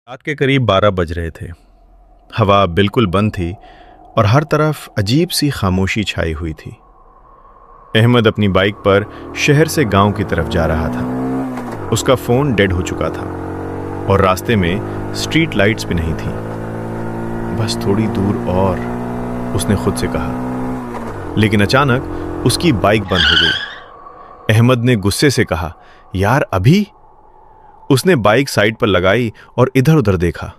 रात के करीब 12 बज रहे थे। हवा बिल्कुल बंद थी और हर तरफ अजीब सी खामोशी छाई हुई थी। अहमद अपनी बाइक पर शहर से गांव की तरफ जा रहा था। उसका फ़ोन डेड हो चुका था और रास्ते में स्ट्रीट लाइट्स भी नहीं थी। बस थोड़ी दूर और, उसने खुद से कहा। लेकिन अचानक उसकी बाइक बंद हो गई। अहमद ने गुस्से से कहा, यार अभी? उसने बाइक साइड पर लगाई और इधर उधर देखा,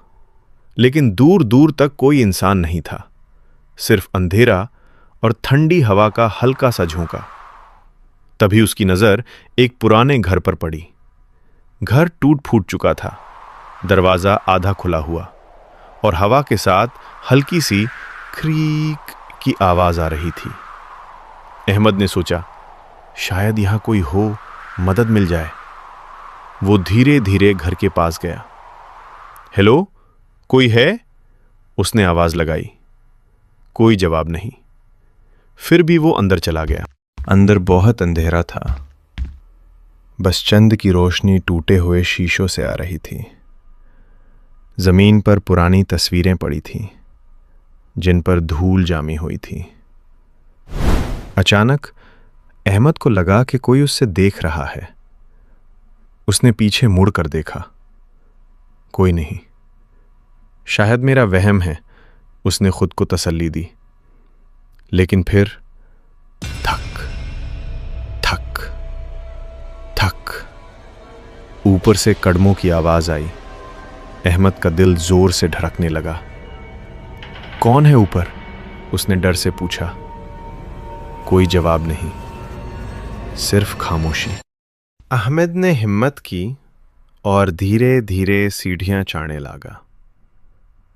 लेकिन दूर दूर तक कोई इंसान नहीं था, सिर्फ अंधेरा और ठंडी हवा का हल्का सा झोंका। तभी उसकी नजर एक पुराने घर पर पड़ी। घर टूट फूट चुका था, दरवाजा आधा खुला हुआ और हवा के साथ हल्की सी क्रीक की आवाज आ रही थी। अहमद ने सोचा, शायद यहां कोई हो, मदद मिल जाए। वो धीरे धीरे घर के पास गया। हेलो, कोई है? उसने आवाज लगाई। कोई जवाब नहीं। फिर भी वो अंदर चला गया। अंदर बहुत अंधेरा था, बस चंद की रोशनी टूटे हुए शीशों से आ रही थी। जमीन पर पुरानी तस्वीरें पड़ी थीं, जिन पर धूल जामी हुई थी। अचानक अहमद को लगा कि कोई उससे देख रहा है। उसने पीछे मुड़कर देखा, कोई नहीं। शायद मेरा वहम है, उसने खुद को तसल्ली दी। लेकिन फिर थक थक थक, ऊपर से कदमों की आवाज आई। अहमद का दिल जोर से धड़कने लगा। कौन है ऊपर? उसने डर से पूछा। कोई जवाब नहीं, सिर्फ खामोशी। अहमद ने हिम्मत की और धीरे धीरे सीढ़ियां चढ़ने लगा।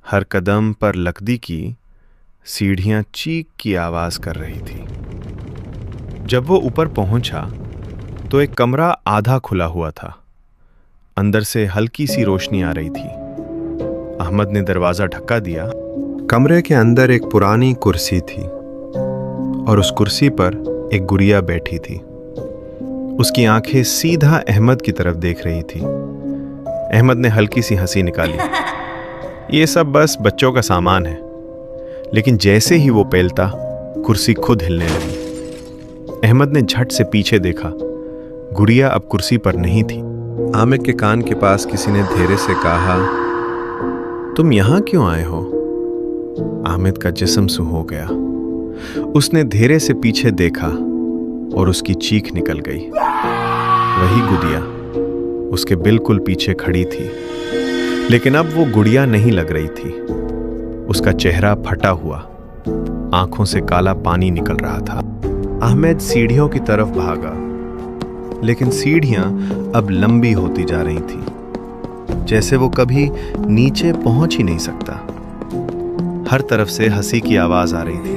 हर कदम पर लकड़ी की सीढ़ियां चीख की आवाज कर रही थी। जब वो ऊपर पहुंचा तो एक कमरा आधा खुला हुआ था। अंदर से हल्की सी रोशनी आ रही थी। अहमद ने दरवाजा धक्का दिया। कमरे के अंदर एक पुरानी कुर्सी थी और उस कुर्सी पर एक गुड़िया बैठी थी। उसकी आंखें सीधा अहमद की तरफ देख रही थी। अहमद ने हल्की सी हंसी निकाली। ये सब बस बच्चों का सामान है। लेकिन जैसे ही वो पेलता, कुर्सी खुद हिलने लगी। अहमद ने झट से पीछे देखा। गुड़िया अब कुर्सी पर नहीं थी। आमिर के कान के पास किसी ने धीरे से कहा, तुम यहां क्यों आए हो? आमिर का जिस्म सूं हो गया। उसने धीरे से पीछे देखा और उसकी चीख निकल गई। वही गुड़िया उसके बिल्कुल पीछे खड़ी थी, लेकिन अब वो गुड़िया नहीं लग रही थी। उसका चेहरा फटा हुआ, आंखों से काला पानी निकल रहा था। अहमद सीढ़ियों की तरफ भागा, लेकिन सीढ़ियां अब लंबी होती जा रही थी, जैसे वो कभी नीचे पहुंच ही नहीं सकता। हर तरफ से हंसी की आवाज आ रही थी।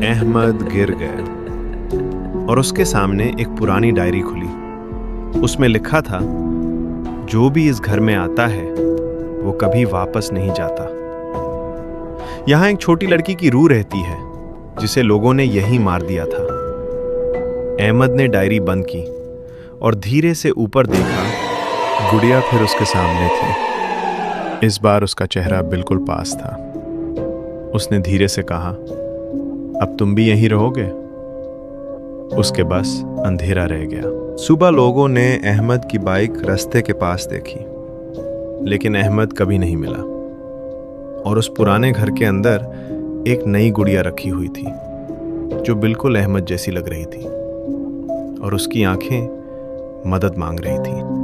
अहमद गिर गया और उसके सामने एक पुरानी डायरी खुली। उसमें लिखा था, जो भी इस घर में आता है वो कभी वापस नहीं जाता। यहां एक छोटी लड़की की रूह रहती है, जिसे लोगों ने यहीं मार दिया था। अहमद ने डायरी बंद की और धीरे से ऊपर देखा। गुड़िया फिर उसके सामने थी। इस बार उसका चेहरा बिल्कुल पास था। उसने धीरे से कहा, अब तुम भी यहीं रहोगे? उसके बस अंधेरा रह गया। सुबह लोगों ने अहमद की बाइक रास्ते के पास देखी, लेकिन अहमद कभी नहीं मिला। और उस पुराने घर के अंदर एक नई गुड़िया रखी हुई थी, जो बिल्कुल अहमद जैसी लग रही थी, और उसकी आंखें मदद मांग रही थी।